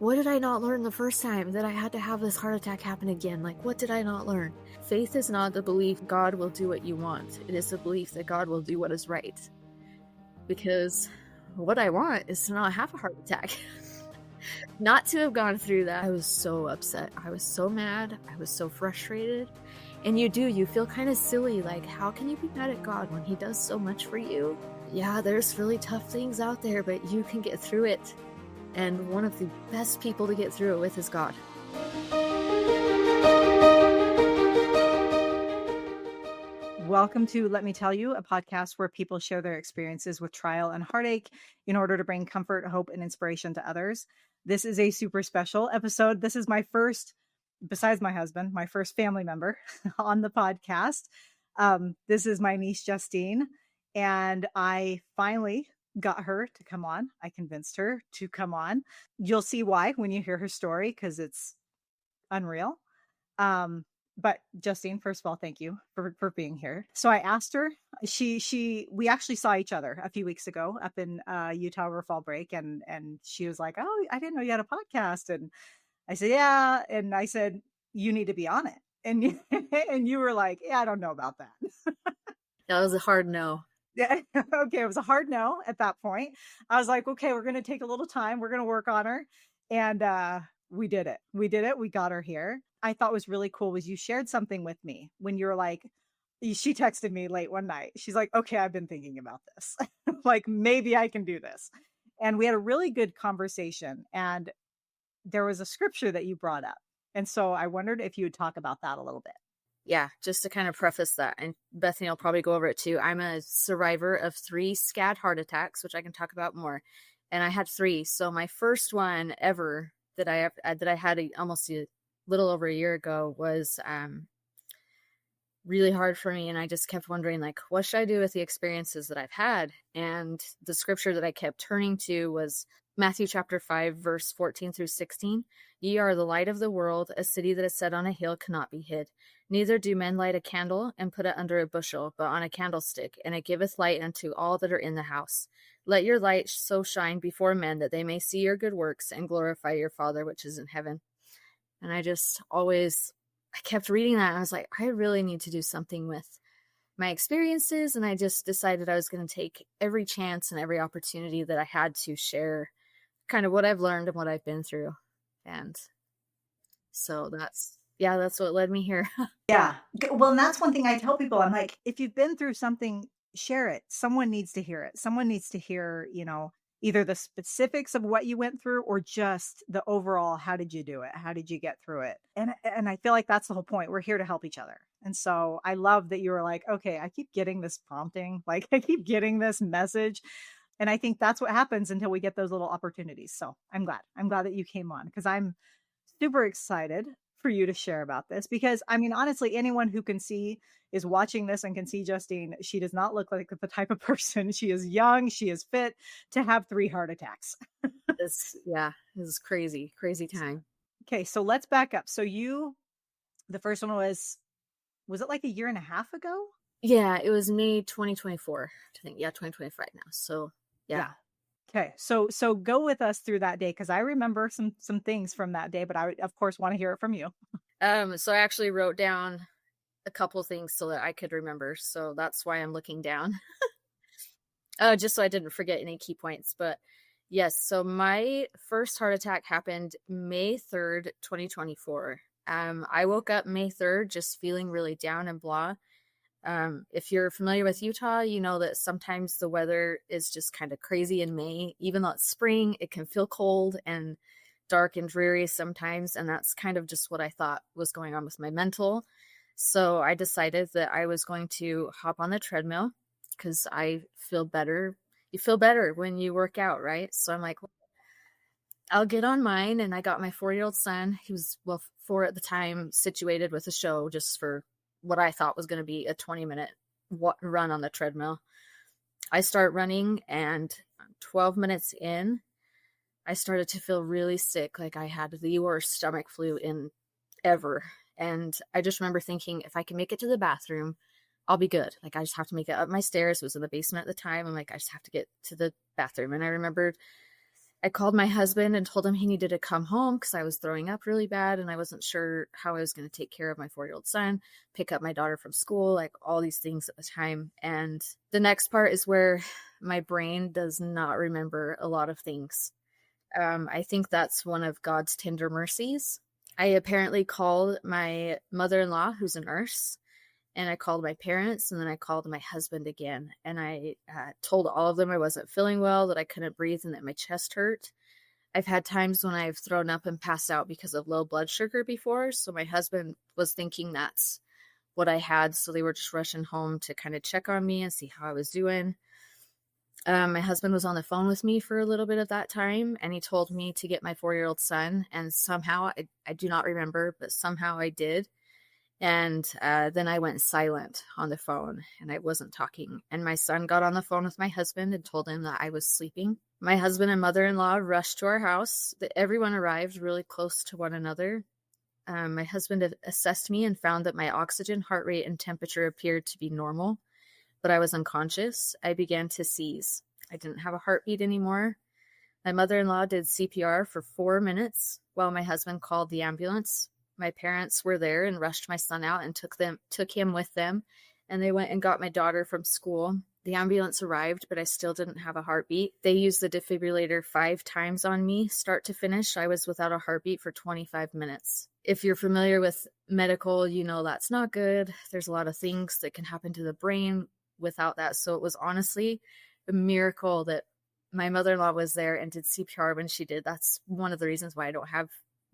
what did I not learn the first time that I had to have this heart attack happen again? Like, what did I not learn? Faith is not the belief God will do what you want. It is the belief that God will do what is right. Because what I want is to not have a heart attack. Not to have gone through that. I was so upset. I was so mad. I was so frustrated. And you feel kind of silly. Like, how can you be mad at God when he does so much for you? Yeah, there's really tough things out there, but you can get through it. And one of the best people to get through it with is God. Welcome to Let Me Tell You, a podcast where people share their experiences with trial and heartache in order to bring comfort, hope, and inspiration to others. This is a super special episode. This is my first, besides my husband, my first family member on the podcast. This is my niece, Justine, and I finally got her to come on. I convinced her to come on. You'll see why when you hear her story, because it's unreal. But Justine, first of all, thank you for being here. So I asked her, we actually saw each other a few weeks ago up in Utah over fall break. And she was like, oh, I didn't know you had a podcast. And I said, yeah. And I said, you need to be on it. And and you were like, yeah, I don't know about that. That was a hard no. Yeah. Okay. It was a hard no at that point. I was like, okay, we're going to take a little time. We're going to work on her. And we did it. We did it. We got her here. I thought was really cool was you shared something with me when you were like, she texted me late one night. She's like, okay, I've been thinking about this. Like, maybe I can do this. And we had a really good conversation. And there was a scripture that you brought up. And so I wondered if you would talk about that a little bit. Yeah, just to kind of preface that, and Bethany will probably go over it too. I'm a survivor of 3 SCAD heart attacks, which I can talk about more. And I had 3. So my first one ever that I had almost a little over a year ago was really hard for me. And I just kept wondering, like, what should I do with the experiences that I've had? And the scripture that I kept turning to was Matthew chapter 5, verse 14 through 16. Ye are the light of the world. A city that is set on a hill cannot be hid. Neither do men light a candle and put it under a bushel, but on a candlestick, and it giveth light unto all that are in the house. Let your light so shine before men that they may see your good works and glorify your Father which is in heaven. And I kept reading that, and I was like, I really need to do something with my experiences. And I just decided I was going to take every chance and every opportunity that I had to share kind of what I've learned and what I've been through. And so that's what led me here. Yeah. Well, and that's one thing I tell people. I'm like, if you've been through something, share it. Someone needs to hear it. Someone needs to hear, either the specifics of what you went through or just the overall, how did you do it? How did you get through it? And I feel like that's the whole point. We're here to help each other. And so I love that you were like, okay, I keep getting this prompting, like I keep getting this message. And I think that's what happens until we get those little opportunities. So I'm glad that you came on, because I'm super excited for you to share about this, because I mean, honestly, anyone who is watching this and can see Justine, she does not look like the type of person. She is young, she is fit to have 3 heart attacks. This is crazy time. Okay, so let's back up. So the first one was it like a year and a half ago? Yeah, it was May 2024. I think 2025 now. So yeah. Okay, so go with us through that day, because I remember some things from that day, but I of course want to hear it from you. So I actually wrote down a couple things so that I could remember. So that's why I'm looking down. Just so I didn't forget any key points. But yes, so my first heart attack happened May 3rd, 2024. I woke up May 3rd just feeling really down and blah. If you're familiar with Utah, you know that sometimes the weather is just kind of crazy in May. Even though it's spring, it can feel cold and dark and dreary sometimes. And that's kind of just what I thought was going on with my mental. So I decided that I was going to hop on the treadmill, because I feel better. You feel better when you work out, right? So I'm like, I'll get on mine. And I got my 4-year-old son. He was, 4 at the time, situated with a show just for what I thought was going to be a 20-minute run on the treadmill. I start running, and 12 minutes in, I started to feel really sick. Like I had the worst stomach flu in ever. And I just remember thinking, if I can make it to the bathroom, I'll be good. Like I just have to make it up my stairs. It was in the basement at the time. I'm like, I just have to get to the bathroom. And I remembered I called my husband and told him he needed to come home because I was throwing up really bad and I wasn't sure how I was going to take care of my 4-year-old son, pick up my daughter from school, like all these things at the time. And the next part is where my brain does not remember a lot of things. I think that's one of God's tender mercies. I apparently called my mother-in-law, who's a nurse, and I called my parents, and then I called my husband again. And I told all of them I wasn't feeling well, that I couldn't breathe, and that my chest hurt. I've had times when I've thrown up and passed out because of low blood sugar before. So my husband was thinking that's what I had. So they were just rushing home to kind of check on me and see how I was doing. My husband was on the phone with me for a little bit of that time, and he told me to get my 4-year-old son. And somehow, I do not remember, but somehow I did. And then I went silent on the phone and I wasn't talking. And my son got on the phone with my husband and told him that I was sleeping. My husband and mother-in-law rushed to our house. Everyone arrived really close to one another. My husband assessed me and found that my oxygen, heart rate, and temperature appeared to be normal, but I was unconscious. I began to seize. I didn't have a heartbeat anymore. My mother-in-law did CPR for 4 minutes while my husband called the ambulance. My parents were there and rushed my son out and took him with them, and they went and got my daughter from school. The ambulance arrived, but I still didn't have a heartbeat. They used the defibrillator 5 times on me, start to finish. I was without a heartbeat for 25 minutes. If you're familiar with medical, you know that's not good. There's a lot of things that can happen to the brain without that. So it was honestly a miracle that my mother-in-law was there and did CPR when she did. That's one of the reasons why I don't have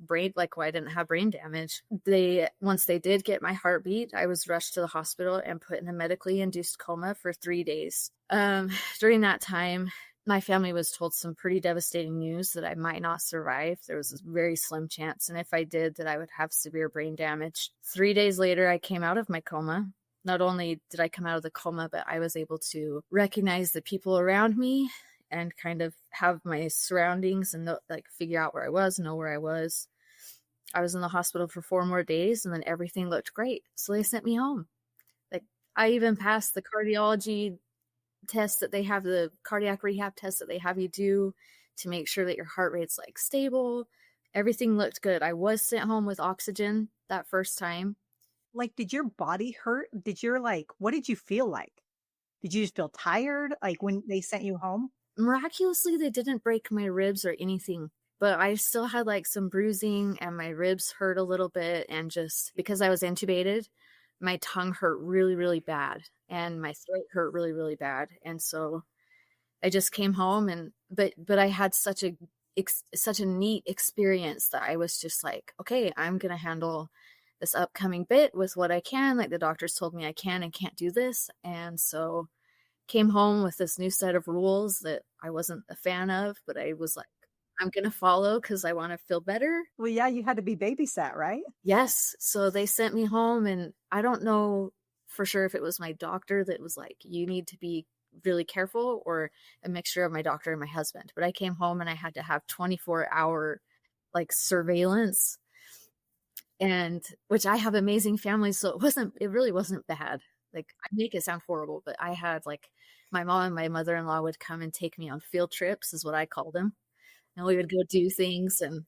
why I didn't have brain damage. Once they did get my heartbeat, I was rushed to the hospital and put in a medically induced coma for 3 days. During that time, my family was told some pretty devastating news that I might not survive. There was a very slim chance, and if I did, that I would have severe brain damage. 3 days later, I came out of my coma. Not only did I come out of the coma, but I was able to recognize the people around me and kind of have my surroundings and figure out where I was, know where I was. I was in the hospital for 4 more days, and then everything looked great. So they sent me home. Like, I even passed the cardiology test that they have, the cardiac rehab test that they have you do to make sure that your heart rate's like stable. Everything looked good. I was sent home with oxygen that first time. Like, did your body hurt? What did you feel like? Did you just feel tired, like, when they sent you home? Miraculously, they didn't break my ribs or anything, but I still had like some bruising and my ribs hurt a little bit. And just because I was intubated, my tongue hurt really, really bad and my throat hurt really, really bad. And so I just came home but I had such a neat experience that I was just like, okay, I'm going to handle this upcoming bit with what I can. Like, the doctors told me I can and can't do this. And so came home with this new set of rules that I wasn't a fan of, but I was like, I'm going to follow because I want to feel better. Well, yeah, you had to be babysat, right? Yes. So they sent me home, and I don't know for sure if it was my doctor that was like, you need to be really careful, or a mixture of my doctor and my husband. But I came home and I had to have 24-hour like surveillance, and which I have amazing families. So it really wasn't bad. Like, I make it sound horrible, but I had like my mom and my mother-in-law would come and take me on field trips, is what I call them. And we would go do things, and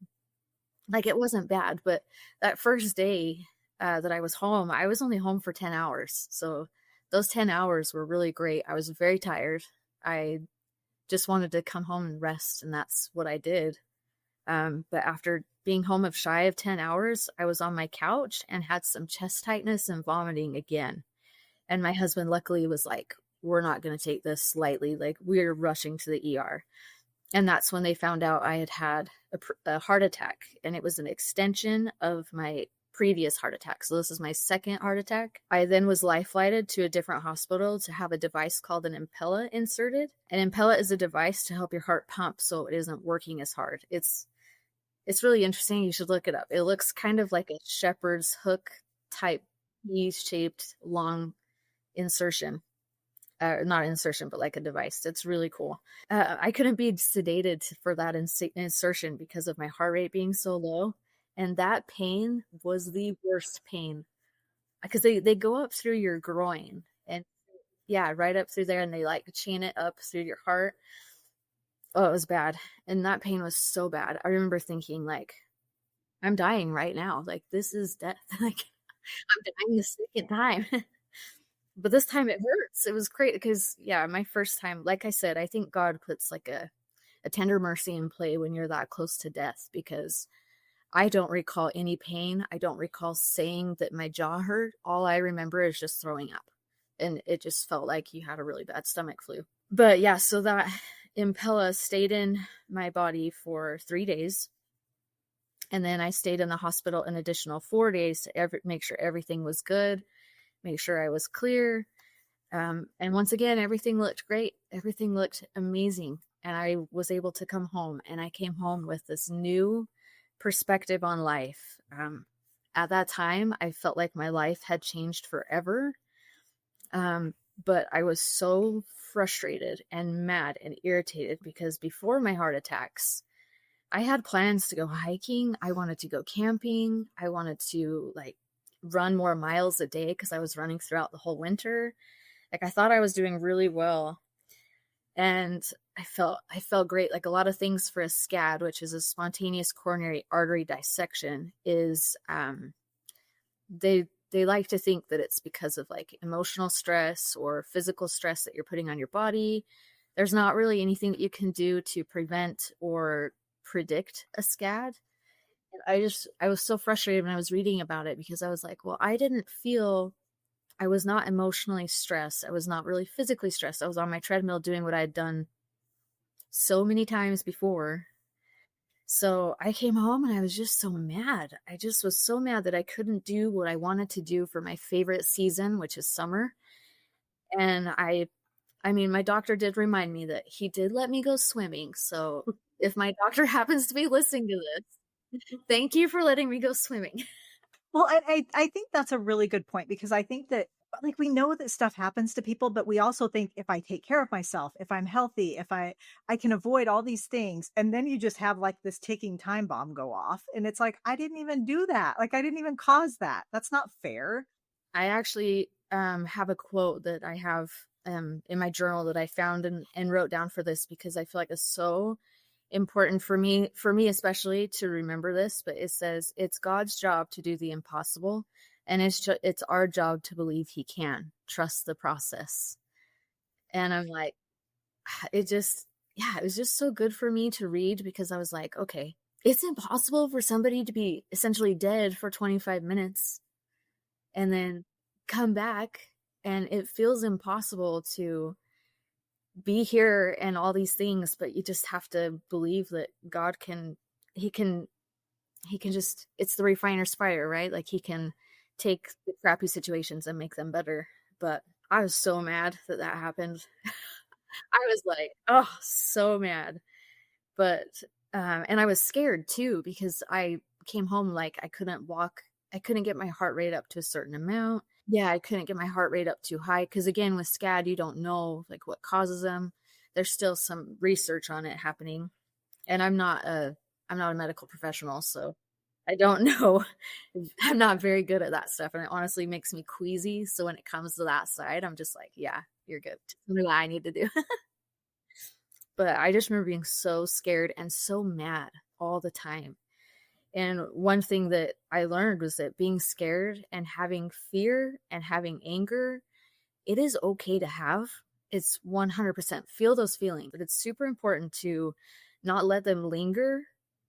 like, it wasn't bad. But that first day that I was home, I was only home for 10 hours. So those 10 hours were really great. I was very tired. I just wanted to come home and rest, and that's what I did. But after being home of shy of 10 hours, I was on my couch and had some chest tightness and vomiting again. And my husband luckily was like, we're not going to take this lightly. Like, we're rushing to the ER. And that's when they found out I had a heart attack, and it was an extension of my previous heart attack. So this is my second heart attack. I then was life flighted to a different hospital to have a device called an Impella inserted. An Impella is a device to help your heart pump so it isn't working as hard. It's really interesting. You should look it up. It looks kind of like a shepherd's hook type E-shaped long insertion. Not insertion, but like a device. It's really cool. I couldn't be sedated for that insertion because of my heart rate being so low. And that pain was the worst pain because they go up through your groin, and yeah, right up through there, and they like chain it up through your heart. Oh, it was bad. And that pain was so bad. I remember thinking, like, I'm dying right now. Like, this is death. Like, I'm dying the second time. But this time it hurts. It was great because, yeah, my first time, like I said, I think God puts like a tender mercy in play when you're that close to death, because I don't recall any pain. I don't recall saying that my jaw hurt. All I remember is just throwing up. And it just felt like you had a really bad stomach flu. But yeah, so that Impella stayed in my body for 3 days. And then I stayed in the hospital an additional 4 days to make sure everything was good, make sure I was clear. And once again, everything looked great. Everything looked amazing. And I was able to come home. And I came home with this new perspective on life. At that time, I felt like my life had changed forever. But I was so frustrated and mad and irritated because before my heart attacks, I had plans to go hiking. I wanted to go camping. I wanted to like run more miles a day because I was running throughout the whole winter. Like I thought I was doing really well. And I felt great. Like a lot of things for a SCAD, which is a spontaneous coronary artery dissection, is they like to think that it's because of like emotional stress or physical stress that you're putting on your body. There's not really anything that you can do to prevent or predict a SCAD. And I was so frustrated when I was reading about it because I was like, well, I was not emotionally stressed. I was not really physically stressed. I was on my treadmill doing what I had done so many times before. So I came home and I was just so mad. I just was so mad that I couldn't do what I wanted to do for my favorite season, which is summer. And I mean, my doctor did remind me that he did let me go swimming. So if my doctor happens to be listening to this, thank you for letting me go swimming. Well, I think that's a really good point because I think that like we know that stuff happens to people, but we also think if I take care of myself, if I'm healthy, if I can avoid all these things, and then you just have like this ticking time bomb go off, and it's like I didn't even do that. Like I didn't even cause that. That's not fair. I actually have a quote that I have in my journal that I found and wrote down for this because I feel like it's so important for me especially to remember this. But it says it's God's job to do the impossible, and it's our job to believe He can trust the process. And I'm like, it just yeah, it was just so good for me to read because I was like, okay, it's impossible for somebody to be essentially dead for 25 minutes and then come back, and it feels impossible to be here and all these things, but you just have to believe that God can he can he can just it's the refiner's fire, right? Like he can take the crappy situations and make them better. But I was so mad that that happened. I was like, oh, so mad. But and I was scared too because I came home like I couldn't walk. I couldn't get my heart rate up to a certain amount. Yeah, I couldn't get my heart rate up too high because again with SCAD you don't know like what causes them. There's still some research on it happening, and I'm not a medical professional, so I don't know. I'm not very good at that stuff, and it honestly makes me queasy. So when it comes to that side, I'm just like, yeah, you're good. Tell me what I need to do. But I just remember being so scared and so mad all the time. And one thing that I learned was that being scared and having fear and having anger, it is okay to have. It's 100% feel those feelings, but it's super important to not let them linger,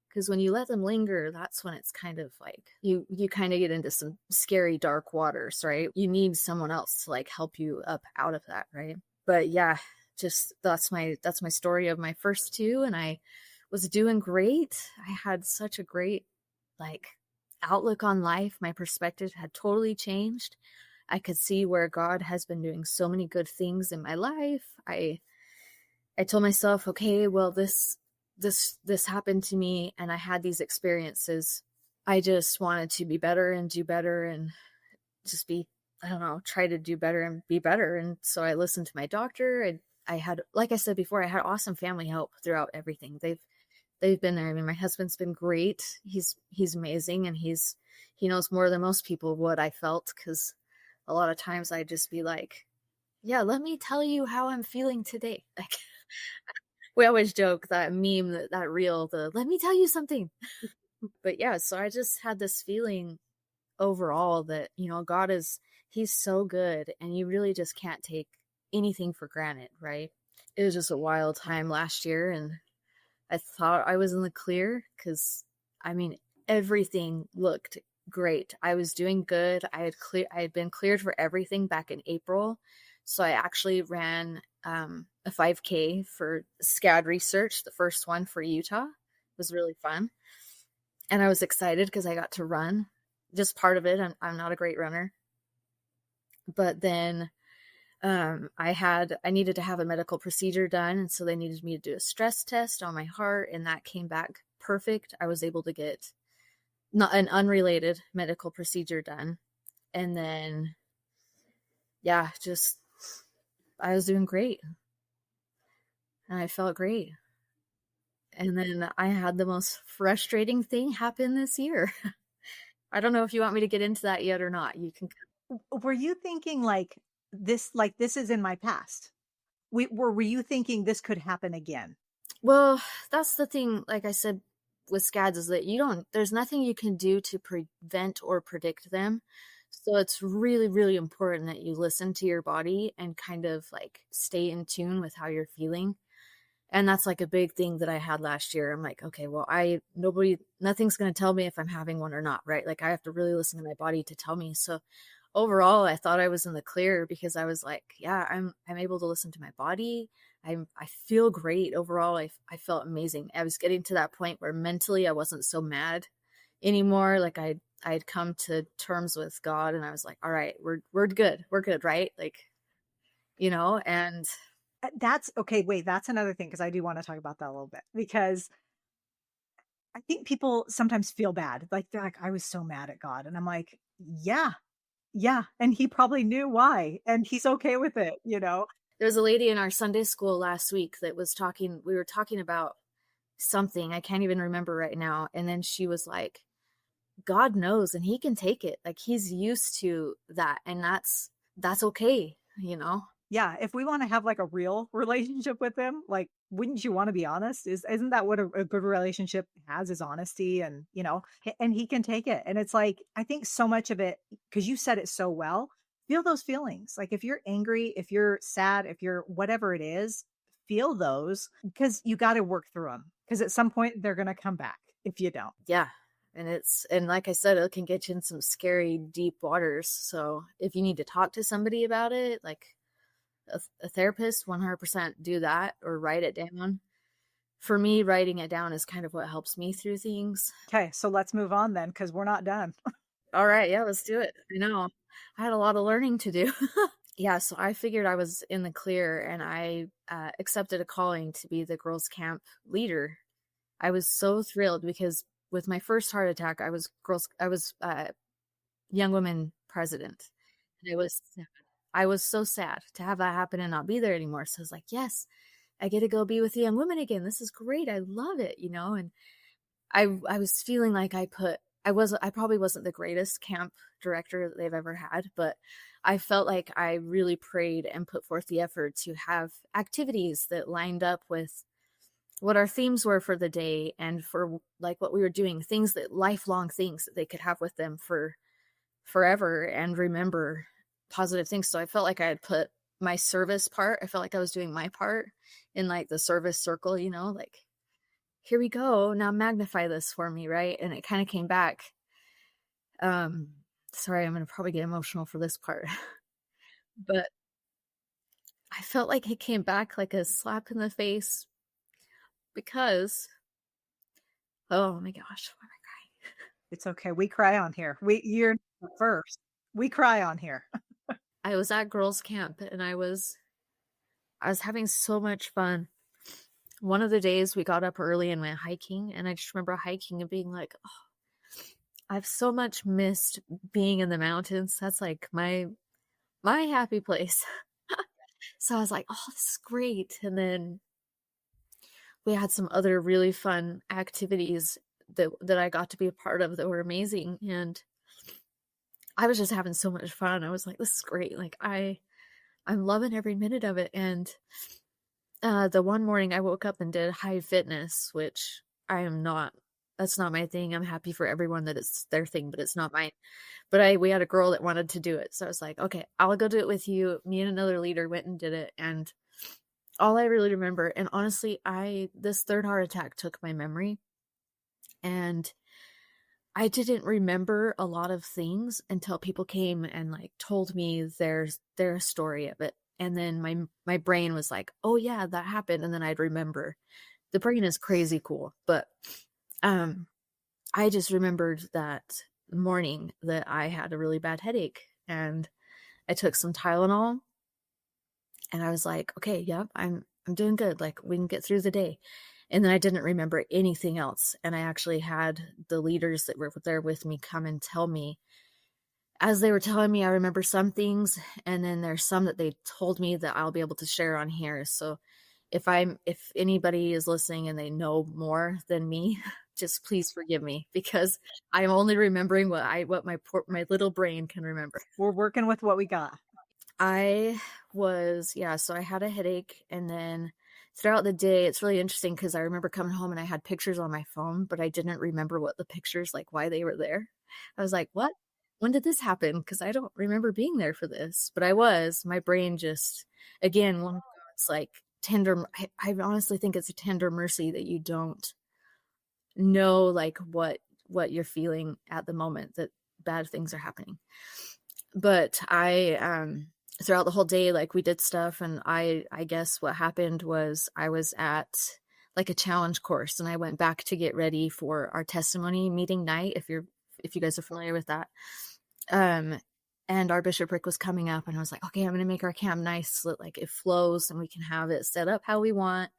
because when you let them linger, that's when it's kind of like you kind of get into some scary dark waters, right? You need someone else to like help you up out of that, right? But yeah, just that's my story of my first two, and I was doing great. I had such a great like outlook on life. My perspective had totally changed. I could see where God has been doing so many good things in my life. I told myself, okay, well this happened to me and I had these experiences. I just wanted to be better and do better and just be, I don't know, try to do better and be better. And so I listened to my doctor. I had, like I said before, I had awesome family help throughout everything. They've been there. I mean, my husband's been great. He's amazing, and he knows more than most people what I felt, because a lot of times I'd just be like, yeah, let me tell you how I'm feeling today. Like, We always joke that meme, that reel, the let me tell you something. But yeah, so I just had this feeling overall that, God he's so good and you really just can't take anything for granted, right? It was just a wild time last year and I thought I was in the clear because I mean everything looked great. I was doing good. I had been cleared for everything back in April. So I actually ran a 5K for SCAD research, the first one for Utah. It was really fun. And I was excited because I got to run. Just part of it. I'm not a great runner. But then I needed to have a medical procedure done, and so they needed me to do a stress test on my heart, and that came back perfect. I was able to get not an unrelated medical procedure done, and then yeah, just I was doing great, and I felt great. And then I had the most frustrating thing happen this year. I don't know if you want me to get into that yet or not. You can. Were you thinking like this is in my past? Were you thinking this could happen again? Well, that's the thing, like I said with scads, is that there's nothing you can do to prevent or predict them. So it's really, really important that you listen to your body and kind of like stay in tune with how you're feeling. And that's like a big thing that I had last year. I'm like, okay, well, nothing's going to tell me if I'm having one or not, right? Like I have to really listen to my body to tell me. So overall, I thought I was in the clear because I was like, yeah, I'm able to listen to my body. I feel great overall. I felt amazing. I was getting to that point where mentally I wasn't so mad anymore. Like I'd come to terms with God and I was like, all right, we're good. We're good, right? Like, and That's okay. Wait, that's another thing because I do want to talk about that a little bit because I think people sometimes feel bad. Like they're like, I was so mad at God. And I'm like, yeah, yeah. And he probably knew why. And he's okay with it. there was a lady in our Sunday school last week that was talking, we were talking about something. I can't even remember right now. And then she was like, God knows and he can take it. Like he's used to that. And that's okay. Yeah. If we want to have like a real relationship with him, like, wouldn't you want to be honest? Isn't that what a good relationship has is honesty and he can take it. And it's like, I think so much of it, because you said it so well, feel those feelings. Like if you're angry, if you're sad, if you're whatever it is, feel those because you got to work through them. Because at some point they're going to come back if you don't. Yeah. And like I said, it can get you in some scary deep waters. So if you need to talk to somebody about it, like a therapist, 100% do that or write it down. For me, writing it down is kind of what helps me through things. Okay, so let's move on then because we're not done. All right, yeah, let's do it. I know I had a lot of learning to do. Yeah, so I figured I was in the clear and I accepted a calling to be the girls' camp leader. I was so thrilled because with my first heart attack, I was young women president. And I was so sad to have that happen and not be there anymore. So I was like, yes, I get to go be with the young women again. This is great. I love it. And I was feeling like I probably wasn't the greatest camp director that they've ever had, but I felt like I really prayed and put forth the effort to have activities that lined up with what our themes were for the day and for like what we were doing, things that lifelong things that they could have with them for forever and remember positive things. So I felt like I had put my service part, I felt like I was doing my part in like the service circle, like here we go. Now magnify this for me, right? And it kind of came back. Sorry, I'm gonna probably get emotional for this part. But I felt like it came back like a slap in the face because oh my gosh, why am I crying? It's okay. We cry on here. You're first. We cry on here. I was at girls' camp and I was having so much fun. One of the days we got up early and went hiking, and I just remember hiking and being like, oh, I've so much missed being in the mountains. That's like my happy place. So I was like, oh, this is great. And then we had some other really fun activities that I got to be a part of that were amazing. And I was just having so much fun. I was like, this is great. Like I'm loving every minute of it. And The one morning I woke up and did high fitness, which I am not, that's not my thing. I'm happy for everyone that it's their thing, but it's not mine. But we had a girl that wanted to do it. So I was like, okay, I'll go do it with you. Me and another leader went and did it. And all I really remember, and honestly, this third heart attack took my memory, and I didn't remember a lot of things until people came and like told me their story of it. And then my brain was like, "Oh yeah, that happened." And then I'd remember. The brain is crazy cool, but um I just remembered that morning that I had a really bad headache, and I took some Tylenol, and I was like, "Okay, yep, I'm doing good. Like we can get through the day." And then I didn't remember anything else. And I actually had the leaders that were there with me come and tell me. As they were telling me, I remember some things, and then there's some that they told me that I'll be able to share on here. So if anybody is listening and they know more than me, just please forgive me, because I'm only remembering what my little brain can remember. We're working with what we got. So I had a headache, and then throughout the day, it's really interesting because I remember coming home and I had pictures on my phone, but I didn't remember what the pictures, like why they were there. I was like, what? When did this happen? Because I don't remember being there for this, but my brain just, again, one of God's like tender, I honestly think it's a tender mercy that you don't know like what you're feeling at the moment that bad things are happening. But throughout the whole day, like we did stuff, and I guess what happened was I was at like a challenge course, and I went back to get ready for our testimony meeting night, if you guys are familiar with that. And our bishopric was coming up, and I was like, okay, I'm gonna make our camp nice so that like it flows and we can have it set up how we want.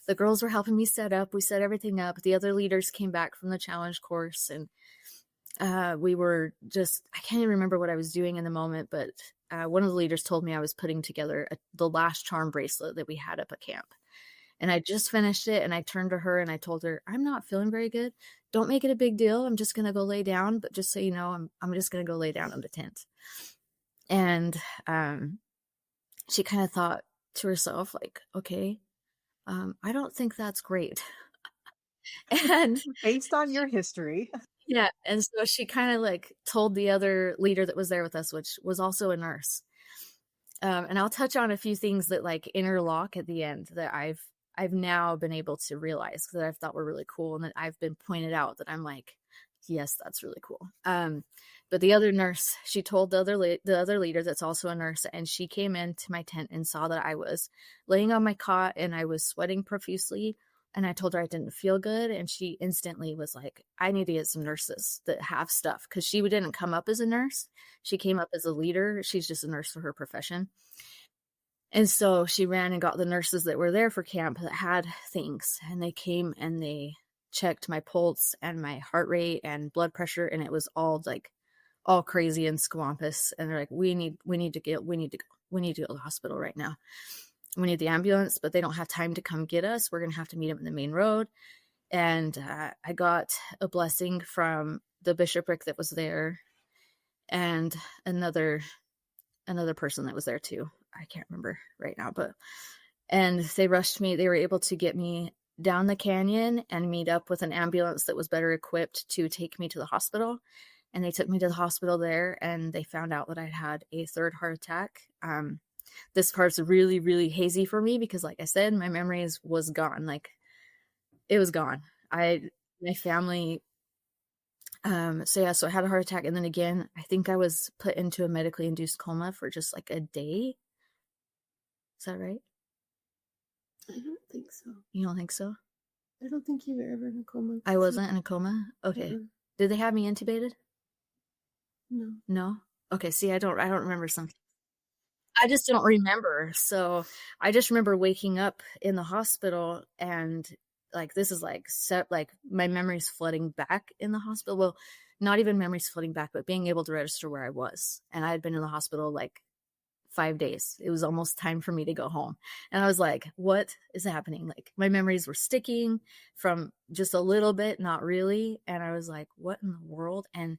The girls were helping me set up. We set everything up. The other leaders came back from the challenge course, and we were just, I can't even remember what I was doing in the moment, but one of the leaders told me I was putting together the last charm bracelet that we had up at camp. And I just finished it, and I turned to her and I told her, I'm not feeling very good. Don't make it a big deal. I'm just going to go lay down. But just so you know, I'm just going to go lay down in the tent. And she kind of thought to herself, like, okay, I don't think that's great. And Based on your history. yeah. And so she kind of like told the other leader that was there with us, which was also a nurse. And I'll touch on a few things that like interlock at the end that I've now been able to realize that I've thought were really cool, and that I've been pointed out that I'm like, yes, that's really cool. But the other nurse, she told the other leader that's also a nurse, and she came into my tent and saw that I was laying on my cot and I was sweating profusely. And I told her I didn't feel good, and she instantly was like, I need to get some nurses that have stuff, because she didn't come up as a nurse. She came up as a leader. She's just a nurse for her profession. And so she ran and got the nurses that were there for camp that had things, and they came and they checked my pulse and my heart rate and blood pressure, and it was all like all crazy and squampus. And they're like, we need to go to the hospital right now. We need the ambulance, but they don't have time to come get us. We're going to have to meet them in the main road. And I got a blessing from the bishopric that was there, and another person that was there too. I can't remember right now, and they rushed me. They were able to get me down the canyon and meet up with an ambulance that was better equipped to take me to the hospital. And they took me to the hospital there, and they found out that I'd had a third heart attack. This part's really, really hazy for me because, like I said, my memories was gone. Like, it was gone. My family, so I had a heart attack, and then again, I think I was put into a medically induced coma for just like a day. Is that right? I don't think so. You don't think so? I don't think you were ever in a coma. I wasn't in a coma? Okay. Did they have me intubated? No. No? Okay, see, I don't remember something. I just don't remember. So I just remember waking up in the hospital, and like this is like my memories flooding back in the hospital. Well, not even memories flooding back, but being able to register where I was. And I had been in the hospital like 5 days. It was almost time for me to go home. And I was like, what is happening? Like my memories were sticking from just a little bit, not really. And I was like, what in the world? And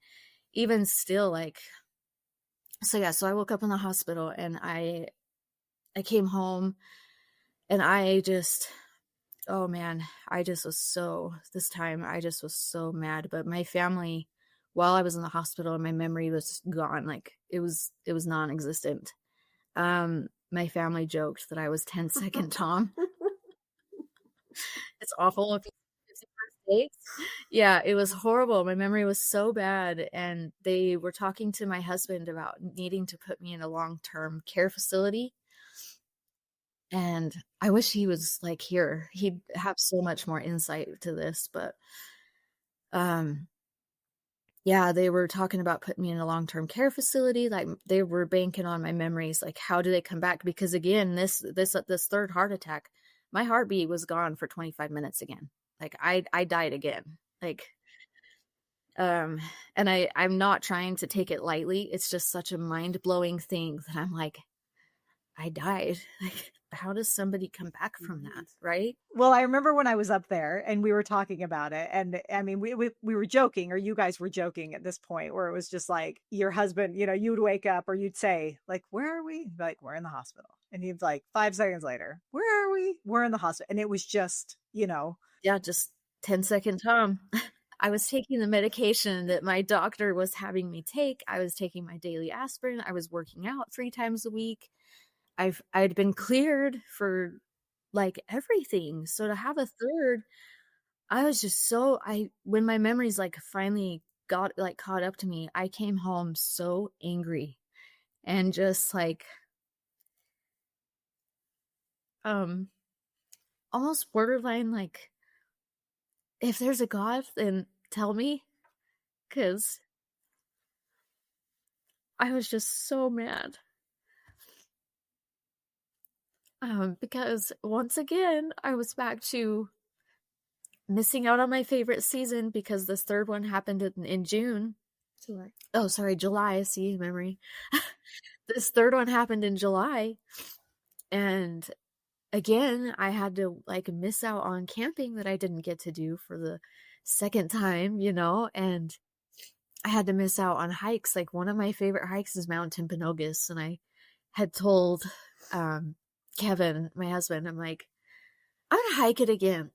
even still, like, so I woke up in the hospital, and I came home, And I just, oh man, this time I just was so mad. But my family, while I was in the hospital, my memory was gone. Like it was non-existent. My family joked that I was 10-second Tom. It's awful if you see mistakes. Yeah, it was horrible. My memory was so bad, and they were talking to my husband about needing to put me in a long-term care facility. And I wish he was like here. He'd have so much more insight to this, but um yeah, they were talking about putting me in a long-term care facility. Like they were banking on my memories. Like, how do they come back? Because again, this third heart attack, my heartbeat was gone for 25 minutes again. Like I died again. Like, and I'm not trying to take it lightly. It's just such a mind-blowing thing that I'm like, I died. Like, how does somebody come back from that? Right? Well, I remember when I was up there and we were talking about it, and I mean, we were joking, or you guys were joking at this point, where it was just like your husband, you would wake up or you'd say, like, "Where are we?" Like, "We're in the hospital," and he'd like 5 seconds later, "Where are we?" "We're in the hospital," and it was just, Yeah, just 10-second Tom. I was taking the medication that my doctor was having me take. I was taking my daily aspirin. I was working out 3 times a week. I'd been cleared for like everything. So to have a third, I was just when my memories like finally got like caught up to me, I came home so angry and just like almost borderline like, if there's a God, then tell me, because I was just so mad. Because once again, I was back to missing out on my favorite season because this third one happened in June. July. Oh, sorry, July. See, memory. This third one happened in July. And again, I had to like miss out on camping that I didn't get to do for the second time, and I had to miss out on hikes. Like one of my favorite hikes is Mount Timpanogos. And I had told Kevin, my husband, I'm like, I'm gonna hike it again.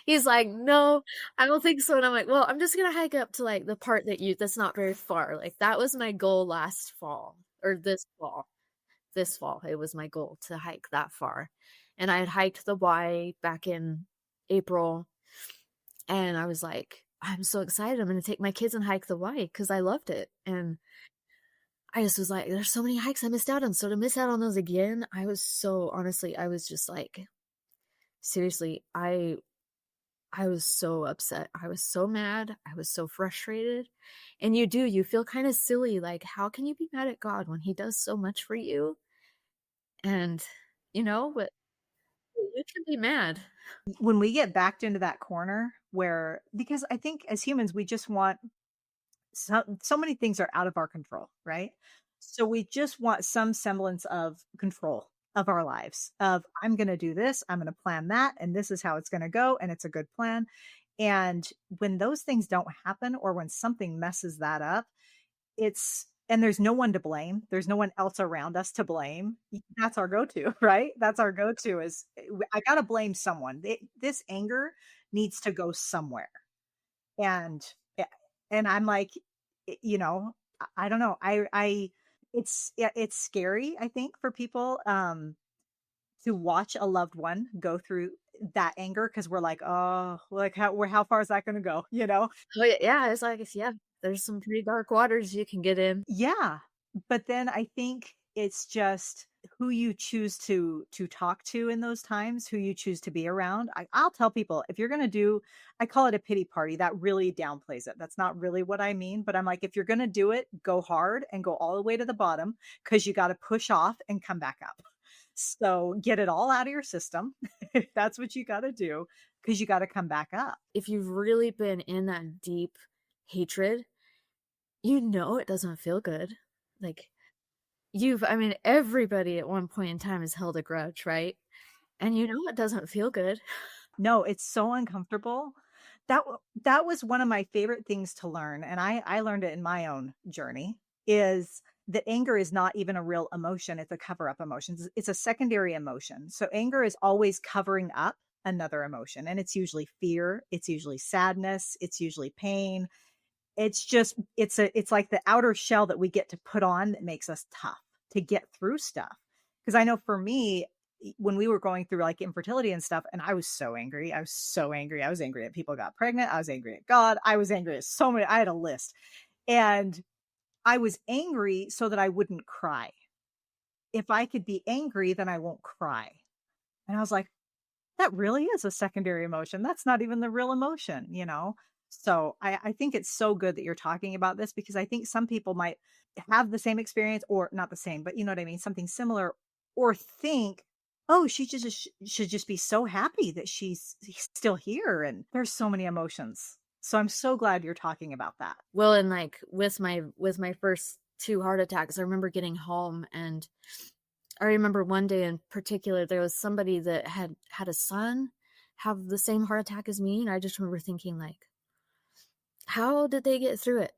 He's like, no, I don't think so. And I'm like, well, I'm just gonna hike up to like the part that's not very far. Like that was my goal last fall, or this fall. This fall, it was my goal to hike that far. And I had hiked the Y back in April, and I was like, I'm so excited. I'm gonna take my kids and hike the Y because I loved it. And I just was like, there's so many hikes I missed out on. So to miss out on those again, I was just like, seriously, I was so upset. I was so mad. I was so frustrated. And you feel kind of silly. Like, how can you be mad at God when he does so much for you? And but you can be mad. when we get backed into that corner because I think as humans, we just want so many things are out of our control, right? So we just want some semblance of control of our lives, of I'm going to do this, I'm going to plan that, and this is how it's going to go, and it's a good plan. And when those things don't happen, or when something messes that up, and there's no one to blame. There's no one else around us to blame. That's our go-to, right? That's our go-to is, I got to blame someone. This anger needs to go somewhere. And and I'm like, I don't know. It's scary, I think, for people to watch a loved one go through that anger, because we're like, oh, like how far is that going to go? Oh yeah, it's like, yeah, there's some pretty dark waters you can get in. Yeah. But then I think it's just who you choose to talk to in those times, who you choose to be around. I'll tell people, if you're going to I call it a pity party. That really downplays it. That's not really what I mean. But I'm like, if you're going to do it, go hard and go all the way to the bottom, because you got to push off and come back up. So get it all out of your system. If that's what you got to do, because you got to come back up. If you've really been in that deep hatred, it doesn't feel good. Like everybody at one point in time has held a grudge, right? And it doesn't feel good. No, it's so uncomfortable. That was one of my favorite things to learn, and I learned it in my own journey, is that anger is not even a real emotion. It's a cover up emotion. It's a secondary emotion. So anger is always covering up another emotion. And it's usually fear. It's usually sadness. It's usually pain. It's like the outer shell that we get to put on that makes us tough to get through stuff. Because I know for me, when we were going through like infertility and stuff, and I was so angry. I was so angry. I was angry that people got pregnant. I was angry at God. I was angry at so many. I had a list. And I was angry so that I wouldn't cry. If I could be angry, then I won't cry. And I was like, that really is a secondary emotion. That's not even the real emotion, you know? So I think it's so good that you're talking about this, because I think some people might have the same experience, or not the same, but you know what I mean? Something similar, or think, oh, she just should just be so happy that she's still here. And there's so many emotions. So I'm so glad you're talking about that. Well, and like with my first 2 heart attacks, I remember getting home, and I remember one day in particular, there was somebody that had a son have the same heart attack as me. And I just remember thinking, like, how did they get through it?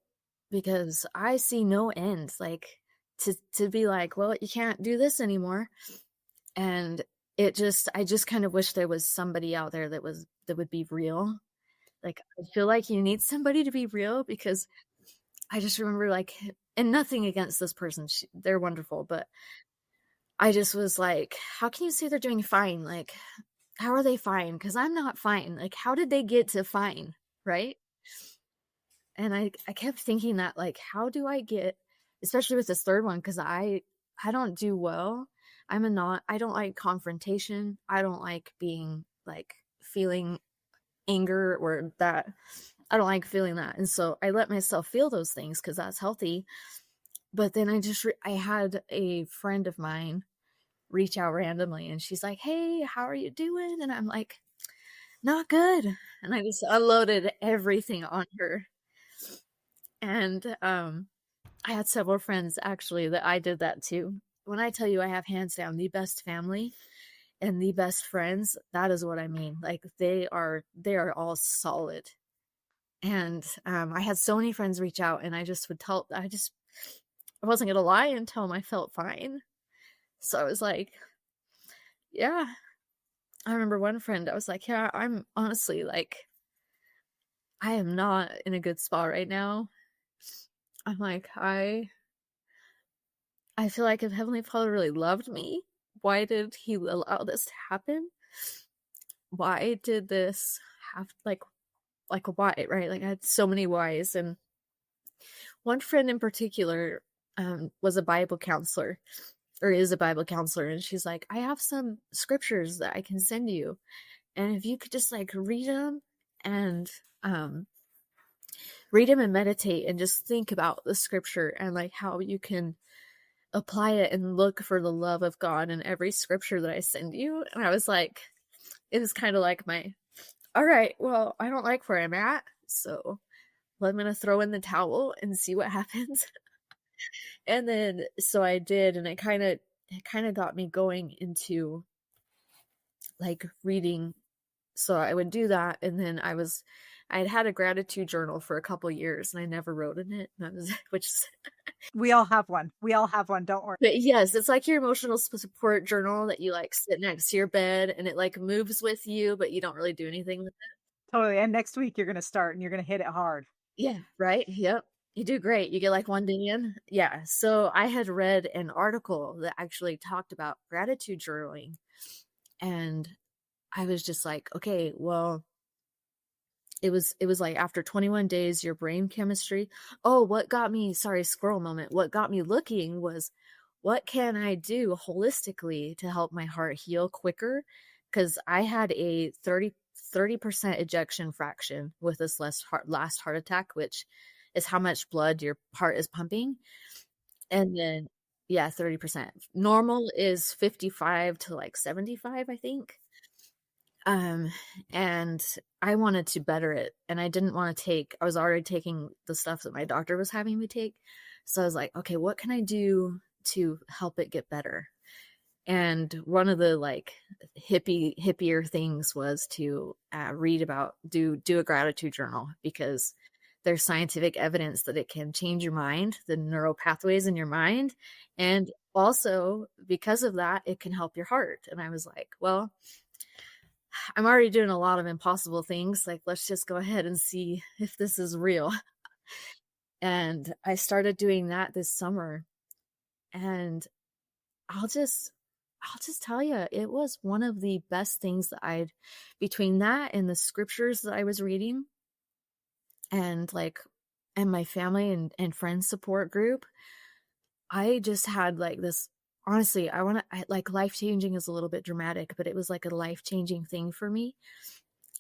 Because I see no end, like, to be like, well, you can't do this anymore. And I just kind of wish there was somebody out there that would be real. Like, I feel like you need somebody to be real, because I just remember, like, and nothing against this person, they're wonderful, but I just was like, how can you say they're doing fine? Like, how are they fine? Because I'm not fine. Like, how did they get to fine? Right? And I kept thinking that, like, how do I get, especially with this third one, because I don't do well. I don't like confrontation. I don't like being, like, feeling anger or that. I don't like feeling that. And so I let myself feel those things because that's healthy. But then I had a friend of mine reach out randomly, and she's like, hey, how are you doing? And I'm like, not good. And I just unloaded everything on her. And I had several friends actually that I did that too. When I tell you I have hands down the best family and the best friends, that is what I mean. Like, they are all solid. And I had so many friends reach out, and I wasn't gonna lie and tell them I felt fine. So I was like, yeah. I remember one friend, I was like, yeah, I'm honestly, like, I am not in a good spot right now. I'm like, I feel like if Heavenly Father really loved me, why did he allow this to happen? Why did this have, like why, right? Like, I had so many whys. And one friend in particular was a Bible counselor, or is a Bible counselor, and she's like, I have some scriptures that I can send you, and if you could just, like, read them and meditate and just think about the scripture and, like, how you can apply it and look for the love of God in every scripture that I send you. And I was like, it was kind of like all right, well, I don't like where I'm at, so I'm gonna throw in the towel and see what happens. And then so I did, and it kind of got me going into, like, reading. So I would do that, and then I'd had a gratitude journal for a couple years, and I never wrote in it. Which is, We all have one. Don't worry. but yes, it's like your emotional support journal that you, like, sit next to your bed, and it, like, moves with you, but you don't really do anything with it. Totally. And next week you're going to start and you're going to hit it hard. Yeah, right. Yep. You do great. You get, like, one day in. Yeah. So I had read an article that actually talked about gratitude journaling, and I was just like, okay, well, it was like after 21 days, your brain chemistry. Oh, squirrel moment. What got me looking was, what can I do holistically to help my heart heal quicker? Because I had a 30% ejection fraction with this last heart attack, which is how much blood your heart is pumping. And then, yeah, 30%. Normal is 55 to, like, 75, I think. And I wanted to better it, and I didn't want to I was already taking the stuff that my doctor was having me take. So I was like, okay, what can I do to help it get better? And one of the, like, hippier things was to read about, do a gratitude journal, because there's scientific evidence that it can change your mind, the neural pathways in your mind. And also because of that, it can help your heart. And I was like, well, I'm already doing a lot of impossible things. Like, let's just go ahead and see if this is real. And I started doing that this summer. And I'll just tell you, it was one of the best things that between that and the scriptures that I was reading and my family and friends support group, I just had like this, honestly, like life-changing is a little bit dramatic, but it was like a life-changing thing for me.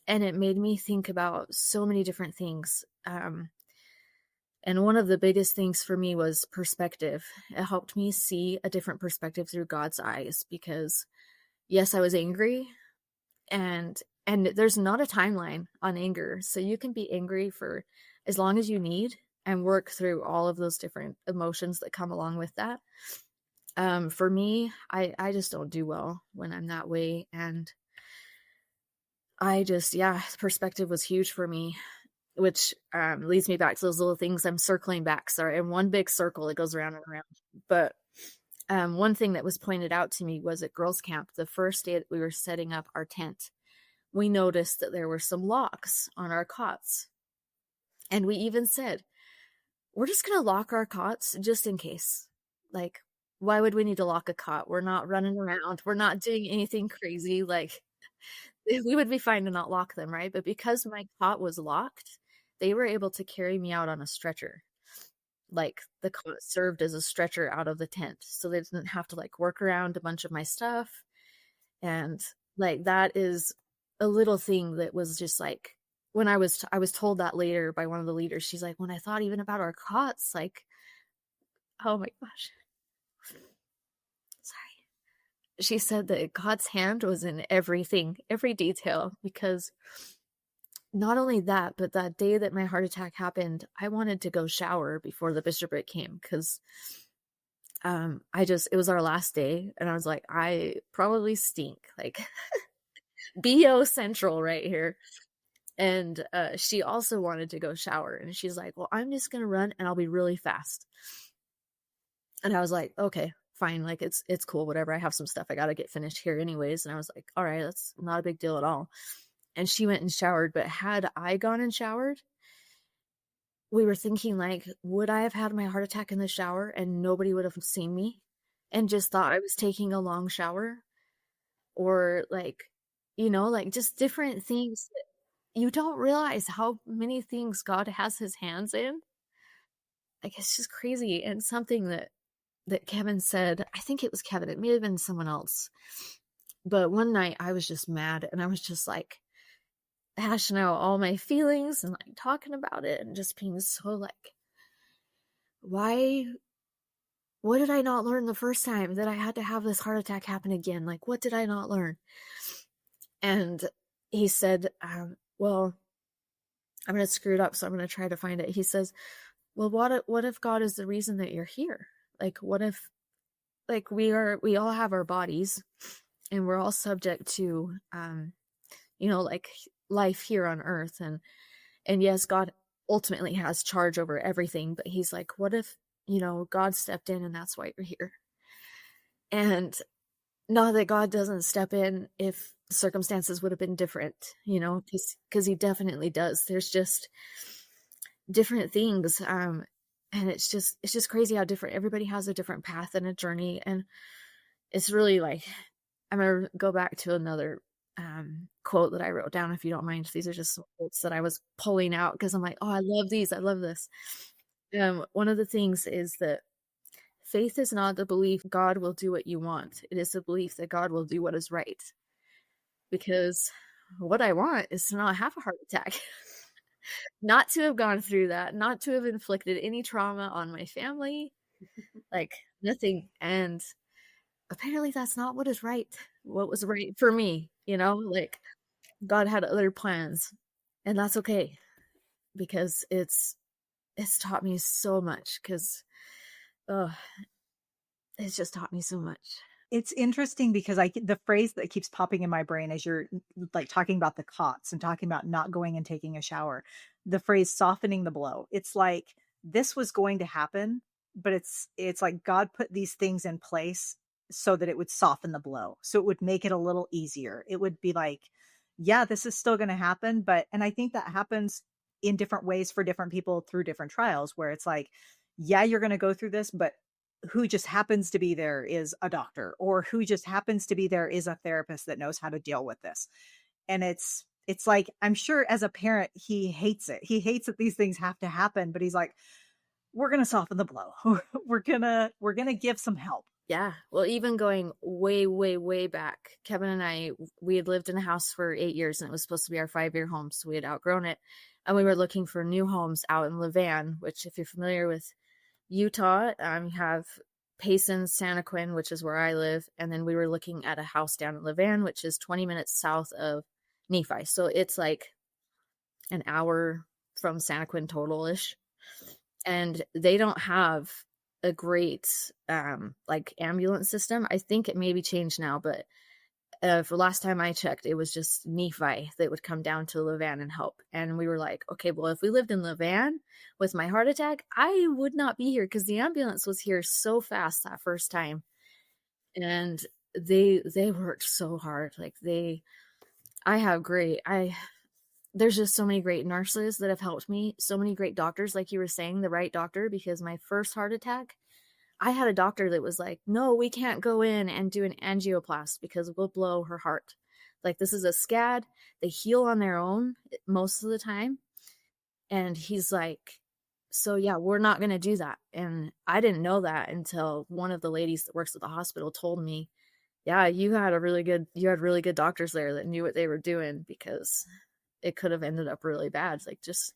And it made me think about so many different things. And one of the biggest things for me was perspective. It helped me see a different perspective through God's eyes because yes, I was angry and there's not a timeline on anger. So you can be angry for as long as you need and work through all of those different emotions that come along with that. For me, I just don't do well when I'm that way. And perspective was huge for me, which leads me back to those little things I'm circling back. Sorry, in one big circle, it goes around and around. But one thing that was pointed out to me was at girls' camp, the first day that we were setting up our tent, we noticed that there were some locks on our cots. And we even said, we're just going to lock our cots just in case. Like, why would we need to lock a cot? We're not running around. We're not doing anything crazy. Like, we would be fine to not lock them, right? But because my cot was locked, they were able to carry me out on a stretcher. Like, the cot served as a stretcher out of the tent. So they didn't have to like work around a bunch of my stuff. And like, that is a little thing that was just like, when I was told that later by one of the leaders, she's like, when I thought even about our cots, like, oh my gosh. Sorry. She said that God's hand was in everything, every detail, because not only that, but that day that my heart attack happened, I wanted to go shower before the bishopric came because it was our last day and I was like, I probably stink, like BO Central right here. And she also wanted to go shower and she's like, well, I'm just gonna run and I'll be really fast. And I was like, okay, fine, like it's cool, whatever. I have some stuff I gotta get finished here anyways. And I was like, all right, that's not a big deal at all. And she went and showered, but had I gone and showered, we were thinking like, would I have had my heart attack in the shower and nobody would have seen me and just thought I was taking a long shower? Or like, like just different things. You don't realize how many things God has his hands in. Like, it's just crazy. And something that Kevin said, I think it was Kevin, it may have been someone else. But one night I was just mad and I was just like hashing out all my feelings and like talking about it and just being so like, what did I not learn the first time that I had to have this heart attack happen again? Like, what did I not learn? And he said, well, I'm going to screw it up, so I'm going to try to find it. He says, well, what if God is the reason that you're here? Like, what if, like, we all have our bodies and we're all subject to, like life here on earth. And yes, God ultimately has charge over everything, but he's like, what if, God stepped in and that's why you're here? And not that God doesn't step in if circumstances would have been different, because he definitely does. There's just different things. And it's just crazy how different everybody has a different path and a journey. And it's really like, I'm going to go back to another quote that I wrote down, if you don't mind. These are just some quotes that I was pulling out because I'm like, oh, I love these. I love this. One of the things is that faith is not the belief God will do what you want. It is the belief that God will do what is right. Because what I want is to not have a heart attack. Not to have gone through that, not to have inflicted any trauma on my family, like nothing. And apparently that's not what is right. What was right for me, like God had other plans, and that's okay because it's taught me so much, because it's just taught me so much. It's interesting because the phrase that keeps popping in my brain as you're like talking about the cots and talking about not going and taking a shower, the phrase softening the blow. It's like this was going to happen, but it's like God put these things in place so that it would soften the blow. So it would make it a little easier. It would be like, yeah, this is still going to happen, but and I think that happens in different ways for different people through different trials where it's like, yeah, you're going to go through this, but who just happens to be there is a doctor, or who just happens to be there is a therapist that knows how to deal with this. And it's like, I'm sure as a parent, he hates it. He hates that these things have to happen, but he's like, we're going to soften the blow. we're going to give some help. Yeah. Well, even going way, way, way back, Kevin and I, we had lived in a house for 8 years and it was supposed to be our 5-year home. So we had outgrown it. And we were looking for new homes out in Levan, which if you're familiar with Utah, you have Payson, Santaquin, which is where I live. And then we were looking at a house down in Levan, which is 20 minutes south of Nephi. So it's like an hour from Santaquin total-ish. And they don't have a great like ambulance system. I think it may be changed now, but for last time I checked, it was just Nephi that would come down to Levan and help. And we were like, okay, well, if we lived in Levan with my heart attack, I would not be here because the ambulance was here so fast that first time. And they worked so hard. Like there's just so many great nurses that have helped me. So many great doctors, like you were saying, the right doctor, because my first heart attack, I had a doctor that was like, no, we can't go in and do an angioplast because we'll blow her heart. Like, this is a SCAD. They heal on their own most of the time. And he's like, so yeah, we're not going to do that. And I didn't know that until one of the ladies that works at the hospital told me, yeah, you had really good doctors there that knew what they were doing, because it could have ended up really bad. Like, just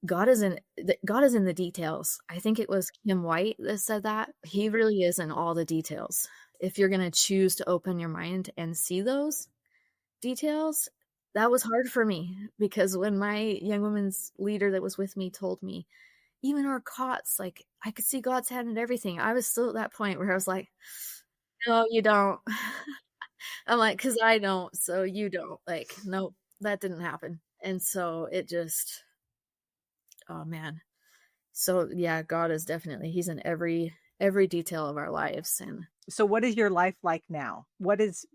God is in the details. I think it was Kim White that said that. He really is in all the details. If you're going to choose to open your mind and see those details, that was hard for me, because when my young women's leader that was with me told me, even our cots, like, I could see God's hand in everything. I was still at that point where I was like, no, you don't. I'm like, because I don't, so you don't. Like, nope, that didn't happen. And so it just, oh man. So yeah, God is definitely, he's in every detail of our lives. And so what is your life like now? What is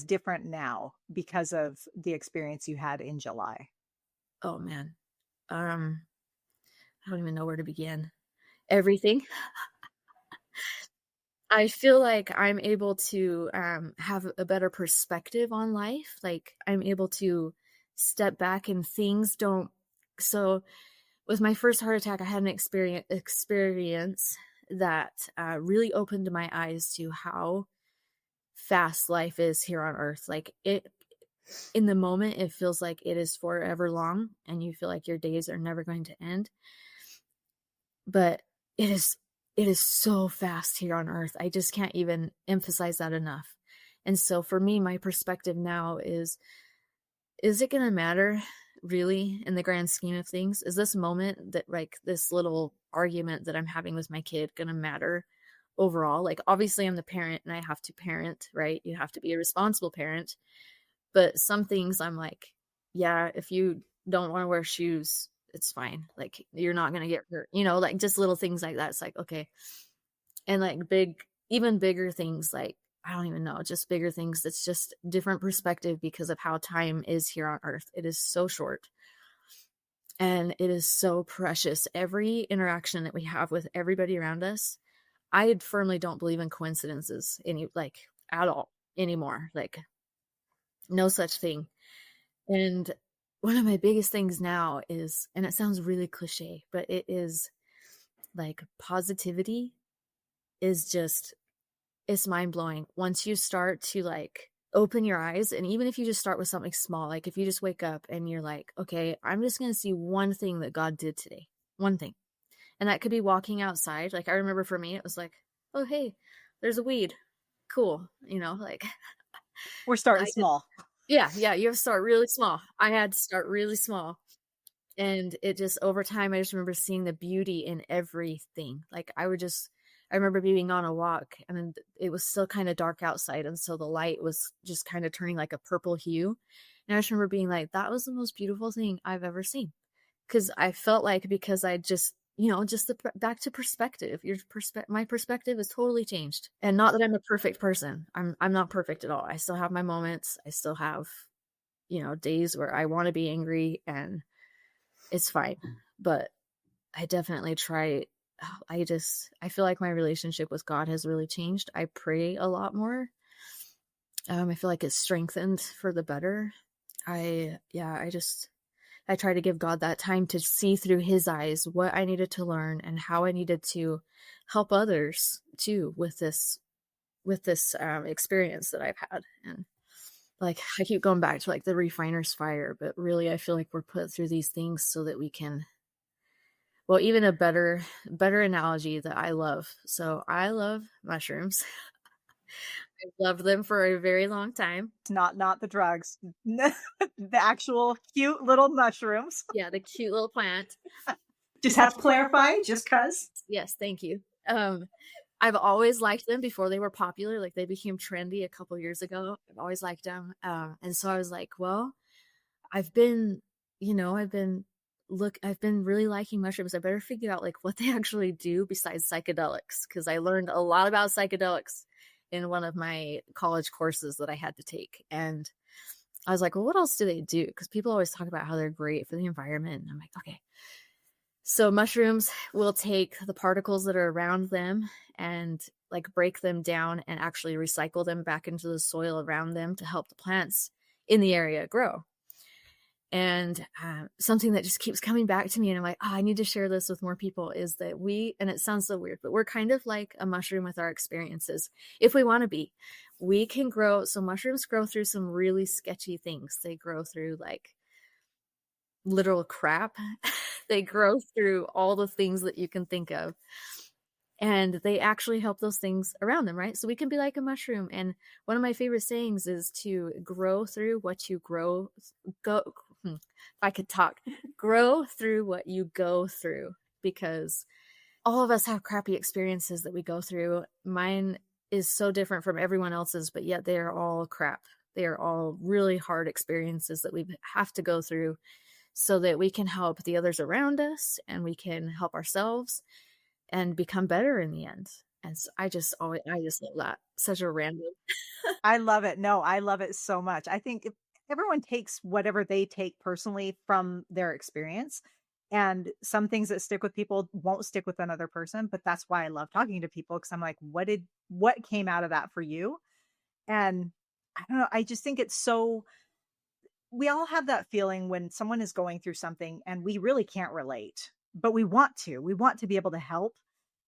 different now because of the experience you had in July? oh man, I don't even know where to begin. Everything. I feel like I'm able to have a better perspective on life. Like, I'm able to step back and things don't. So with my first heart attack, I had an experience that really opened my eyes to how fast life is here on earth. Like, in the moment, it feels like it is forever long and you feel like your days are never going to end. But it is so fast here on earth. I just can't even emphasize that enough. And so for me, my perspective now is it going to matter really in the grand scheme of things? Is this moment, that like this little argument that I'm having with my kid, going to matter overall? Like, obviously I'm the parent and I have to parent, right? You have to be a responsible parent. But some things I'm like, yeah, if you don't want to wear shoes, it's fine. Like, you're not going to get hurt, like just little things like that. It's like, okay. And like even bigger things, like, I don't even know, just bigger things. That's just different perspective because of how time is here on earth. It is so short and it is so precious. Every interaction that we have with everybody around us, I firmly don't believe in coincidences at all anymore. Like, no such thing. And one of my biggest things now is, and it sounds really cliche, but it is like, positivity is just, it's mind blowing. Once you start to like open your eyes, and even if you just start with something small, like if you just wake up and you're like, okay, I'm just going to see one thing that God did today, one thing. And that could be walking outside. Like, I remember for me, it was like, oh, hey, there's a weed. Cool. Like, we're starting small. Yeah, you have to start really small. I had to start really small. And it just, over time, I just remember seeing the beauty in everything. Like, I I remember being on a walk and it was still kind of dark outside. And so the light was just kind of turning like a purple hue. And I just remember being like, that was the most beautiful thing I've ever seen. Cause I felt like, because I just, just back to perspective, my perspective has totally changed. And not that I'm a perfect person. I'm not perfect at all. I still have my moments. I still have, days where I want to be angry, and it's fine. But I definitely try. I feel like my relationship with God has really changed. I pray a lot more. I feel like it's strengthened for the better. I try to give God that time to see through his eyes what I needed to learn and how I needed to help others too with this experience that I've had. And like, I keep going back to like the refiner's fire, but really I feel like we're put through these things so that we can, well, even a better analogy that I love. So I love mushrooms. I've loved them for a very long time. Not the drugs, the actual cute little mushrooms. Yeah, the cute little plant. Just have to clarify, just cause. Yes, thank you. I've always liked them before they were popular. Like, they became trendy a couple years ago. I've always liked them. And so I was like, well, I've been really liking mushrooms. I better figure out like what they actually do besides psychedelics, because I learned a lot about psychedelics in one of my college courses that I had to take. And I was like, well, what else do they do? Because people always talk about how they're great for the environment. And I'm like, okay. So mushrooms will take the particles that are around them and like break them down and actually recycle them back into the soil around them to help the plants in the area grow. And something that just keeps coming back to me, and I'm like, I need to share this with more people, is that and it sounds so weird, but we're kind of like a mushroom with our experiences. If we want to be, we can grow. So mushrooms grow through some really sketchy things. They grow through like literal crap. They grow through all the things that you can think of. And they actually help those things around them, right? So we can be like a mushroom. And one of my favorite sayings is to grow through what you if I could talk, grow through what you go through, because all of us have crappy experiences that we go through. Mine is so different from everyone else's, but yet they are all crap. They are all really hard experiences that we have to go through so that we can help the others around us and we can help ourselves and become better in the end. And so I just love that. Such a random. I love it. No, I love it so much. I think if everyone takes whatever they take personally from their experience, and some things that stick with people won't stick with another person, but that's why I love talking to people, because I'm like, what came out of that for you? And I don't know, I just think it's so, we all have that feeling when someone is going through something and we really can't relate, but we want to be able to help.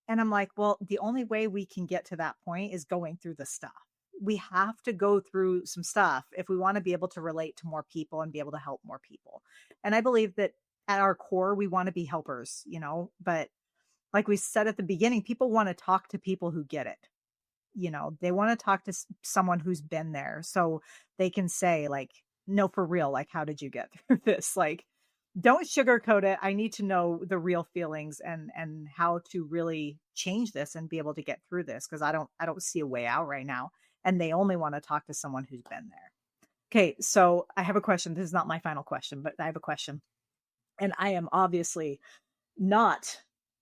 And I'm like, well, the only way we can get to that point is going through the stuff. We have to go through some stuff if we want to be able to relate to more people and be able to help more people. And I believe that at our core, we want to be helpers, but like we said at the beginning, people want to talk to people who get it. They want to talk to someone who's been there so they can say like, no, for real, like, how did you get through this? Like, don't sugarcoat it. I need to know the real feelings and how to really change this and be able to get through this, because I don't see a way out right now. And they only want to talk to someone who's been there. Okay, so I have a question. This is not my final question, but I have a question. And I am obviously not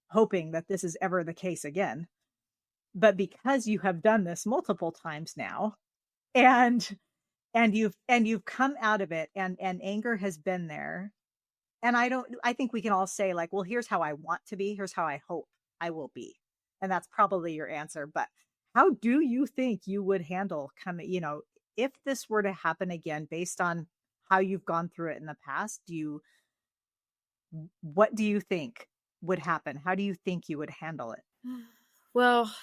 hoping that this is ever the case again. But because you have done this multiple times now, and you've come out of it, and anger has been there. And I think we can all say like, well, here's how I want to be. Here's how I hope I will be. And that's probably your answer. But how do you think you would handle if this were to happen again, based on how you've gone through it in the past? What do you think would happen? How do you think you would handle it? Well,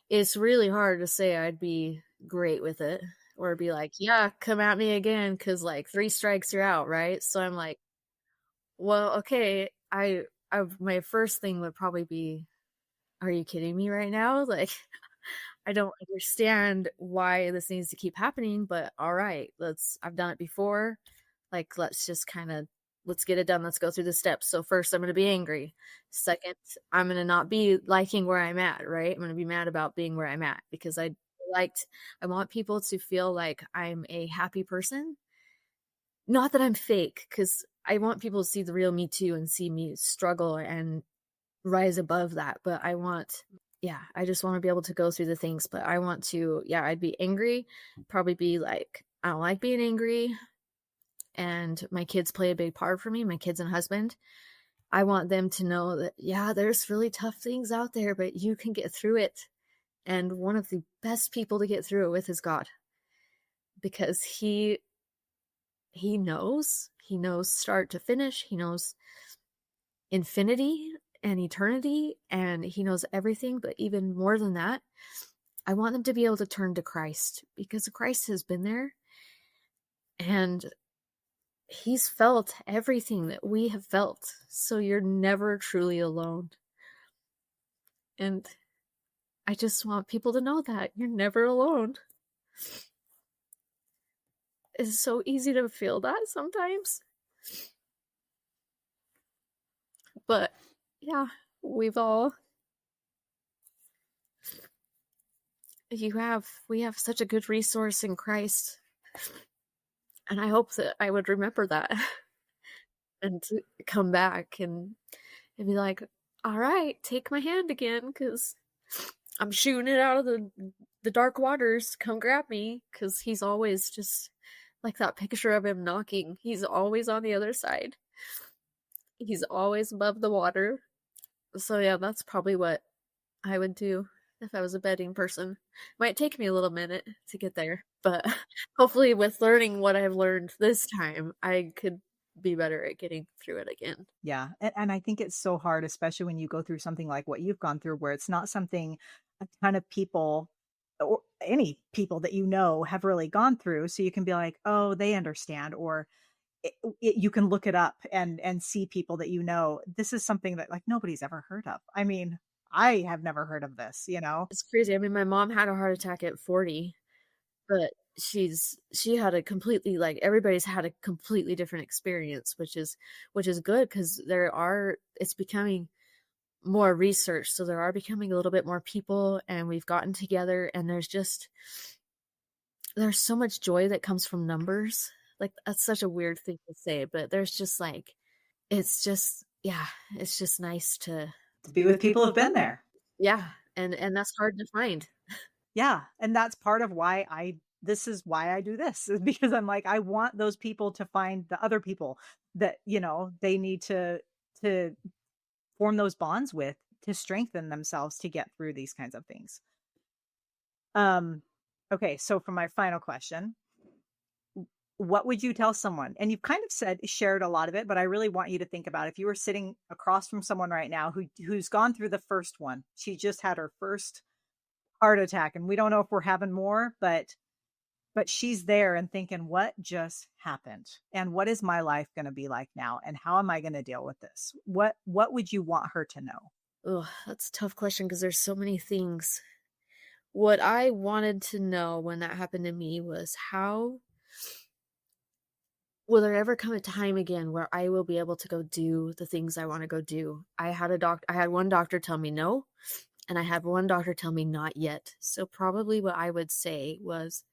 it's really hard to say I'd be great with it or be like, yeah, come at me again, because like 3 strikes you're out, right? So I'm like, well, okay, my first thing would probably be, are you kidding me right now? Like, I don't understand why this needs to keep happening, but all right, I've done it before. Like, let's just kind of let's get it done. Let's go through the steps. So first I'm going to be angry. Second, I'm going to not be liking where I'm at, right? I'm going to be mad about being where I'm at because I want people to feel like I'm a happy person. Not that I'm fake, because I want people to see the real me too and see me struggle and rise above that. But I just want to be able to go through the things. But I want to, I'd be angry, probably be like, I don't like being angry. And my kids play a big part for me, my kids and husband. I want them to know that, there's really tough things out there, but you can get through it. And one of the best people to get through it with is God. Because he knows start to finish. He knows infinity and eternity, and he knows everything. But even more than that, I want them to be able to turn to Christ, because Christ has been there and he's felt everything that we have felt. So you're never truly alone. And I just want people to know that you're never alone. It's so easy to feel that sometimes. But we have such a good resource in Christ. And I hope that I would remember that and to come back and be like, all right, take my hand again, because I'm shooting it out of the dark waters. Come grab me, because he's always just like that picture of him knocking. He's always on the other side. He's always above the water. So that's probably what I would do if I was a betting person. Might take me a little minute to get there, but hopefully with learning what I've learned this time, I could be better at getting through it again. Yeah. And I think it's so hard, especially when you go through something like what you've gone through, where it's not something a ton of people or any people that have really gone through. So you can be like, oh, they understand, or you can look it up and see people that this is something that like nobody's ever heard of. I mean, I have never heard of this. It's crazy. I mean, my mom had a heart attack at 40, but she had a completely, like, everybody's had a completely different experience, which is good, because it's becoming more research. So there are becoming a little bit more people, and we've gotten together, and there's so much joy that comes from numbers. Like, that's such a weird thing to say, but there's just like, it's just nice to be with people who've been there. Yeah. And that's hard to find. Yeah. And that's part of why this is why I do this, is because I'm like, I want those people to find the other people that, they need to form those bonds with, to strengthen themselves to get through these kinds of things. Okay. So for my final question, what would you tell someone? And you've kind of shared a lot of it, but I really want you to think about, if you were sitting across from someone right now who's gone through the first one. She just had her first heart attack, and we don't know if we're having more, but she's there and thinking, what just happened? And what is my life going to be like now? And how am I going to deal with this? What would you want her to know? Oh, that's a tough question, because there's so many things. What I wanted to know when that happened to me was, how will there ever come a time again where I will be able to go do the things I want to go do? I had one doctor tell me no, and I had one doctor tell me not yet. So probably what I would say was,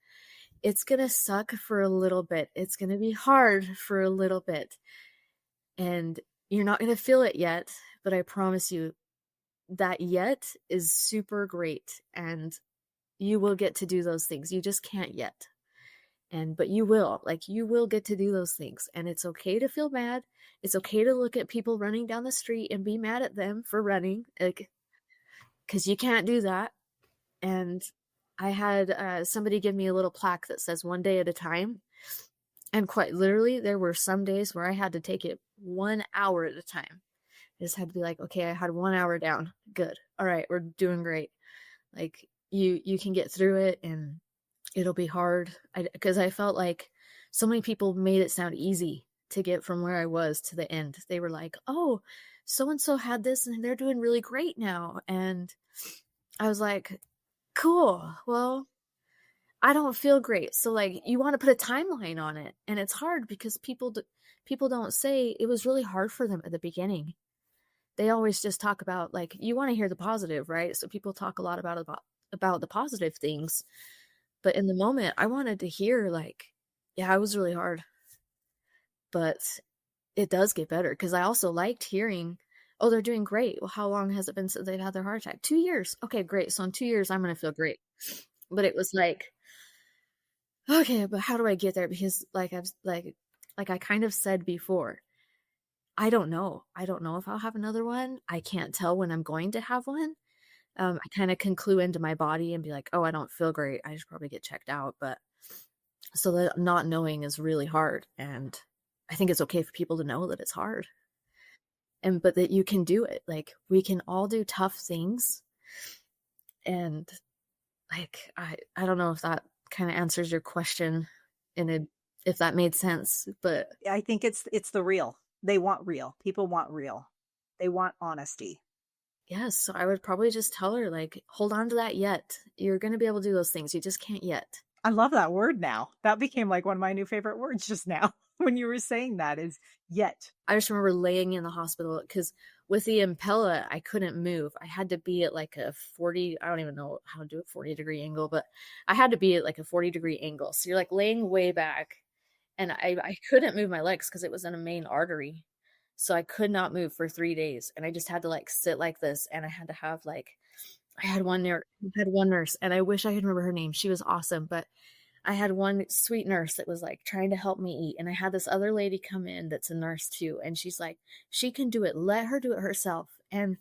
it's going to suck for a little bit. It's going to be hard for a little bit. And you're not going to feel it yet, but I promise you that yet is super great. And you will get to do those things. You just can't yet. But you will get to do those things. And it's okay to feel mad. It's okay to look at people running down the street and be mad at them for running, because you can't do that. And I had somebody give me a little plaque that says 1 day at a time. And quite literally, there were some days where I had to take it 1 hour at a time. I just had to be like, okay, I had 1 hour down. Good. All right, we're doing great. Like, you can get through it, and it'll be hard. Because I felt like so many people made it sound easy to get from where I was to the end. They were like, oh, so-and-so had this and they're doing really great now. And I was like, cool. Well, I don't feel great. So, like, you want to put a timeline on it. And it's hard because people people don't say it was really hard for them at the beginning. They always just talk about, like, you want to hear the positive, right? So people talk a lot about the positive things. But in the moment, I wanted to hear, like, yeah, it was really hard. But it does get better, because I also liked hearing, oh, they're doing great. Well, how long has it been since they've had their heart attack? 2 years. Okay, great. So in 2 years, I'm going to feel great. But it was like, okay, but how do I get there? Because like I kind of said before, I don't know. I don't know if I'll have another one. I can't tell when I'm going to have one. I kind of can clue into my body and be like, oh, I don't feel great. I should probably get checked out. But so that not knowing is really hard. And I think it's okay for people to know that it's hard. But that you can do it. Like, we can all do tough things. And like, I don't know if that kind of answers your question if that made sense, but I think it's the real. They want real. People want real. They want honesty. yes. So I would probably just tell her, like, hold on to that yet. You're going to be able to do those things. You just can't yet. I love that word now. That became like one of my new favorite words just now when you were saying that, is yet. I just remember laying in the hospital because with the Impella, I couldn't move. I had to be at like a 40, I don't even know how to do a 40-degree angle, but I had to be at like a 40-degree angle. So you're like laying way back, and I couldn't move my legs because it was in a main artery. So I could not move for 3 days. And I just had to like sit like this. And I had to have like, I had one nurse, and I wish I could remember her name. She was awesome. But I had one sweet nurse that was like trying to help me eat. And I had this other lady come in that's a nurse too. And she's like, she can do it. Let her do it herself. And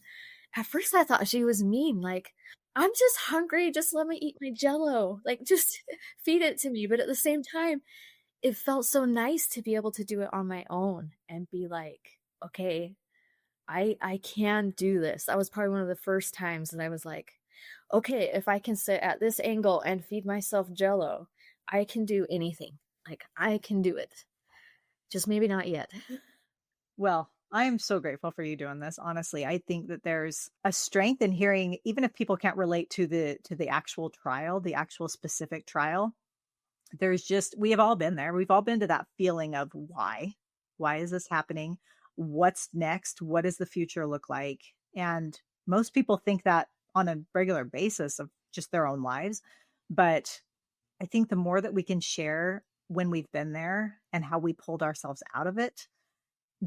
at first I thought she was mean. Like, I'm just hungry. Just let me eat my Jello. Like, just feed it to me. But at the same time, it felt so nice to be able to do it on my own and be like, okay, I can do this. That was probably one of the first times that I was like, okay, if I can sit at this angle and feed myself Jello, I can do anything. Like, I can do it. Just maybe not yet. Well, I am so grateful for you doing this. Honestly, I think that there's a strength in hearing, even if people can't relate to the actual trial, the actual specific trial. There's just, we have all been there. We've all been to that feeling of why is this happening? What's next? What does the future look like? And most people think that on a regular basis of just their own lives. But I think the more that we can share when we've been there and how we pulled ourselves out of it,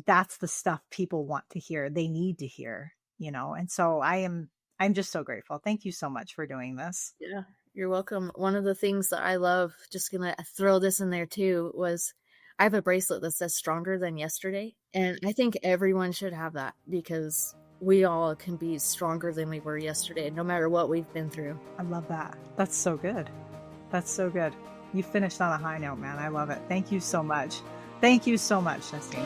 that's the stuff people want to hear. They need to hear, And so I'm just so grateful. Thank you so much for doing this. Yeah, you're welcome. One of the things that I love, just gonna throw this in there too, was I have a bracelet that says stronger than yesterday. And I think everyone should have that, because we all can be stronger than we were yesterday, no matter what we've been through. I love that. That's so good. That's so good. You finished on a high note, man. I love it. Thank you so much. Thank you so much, Justine.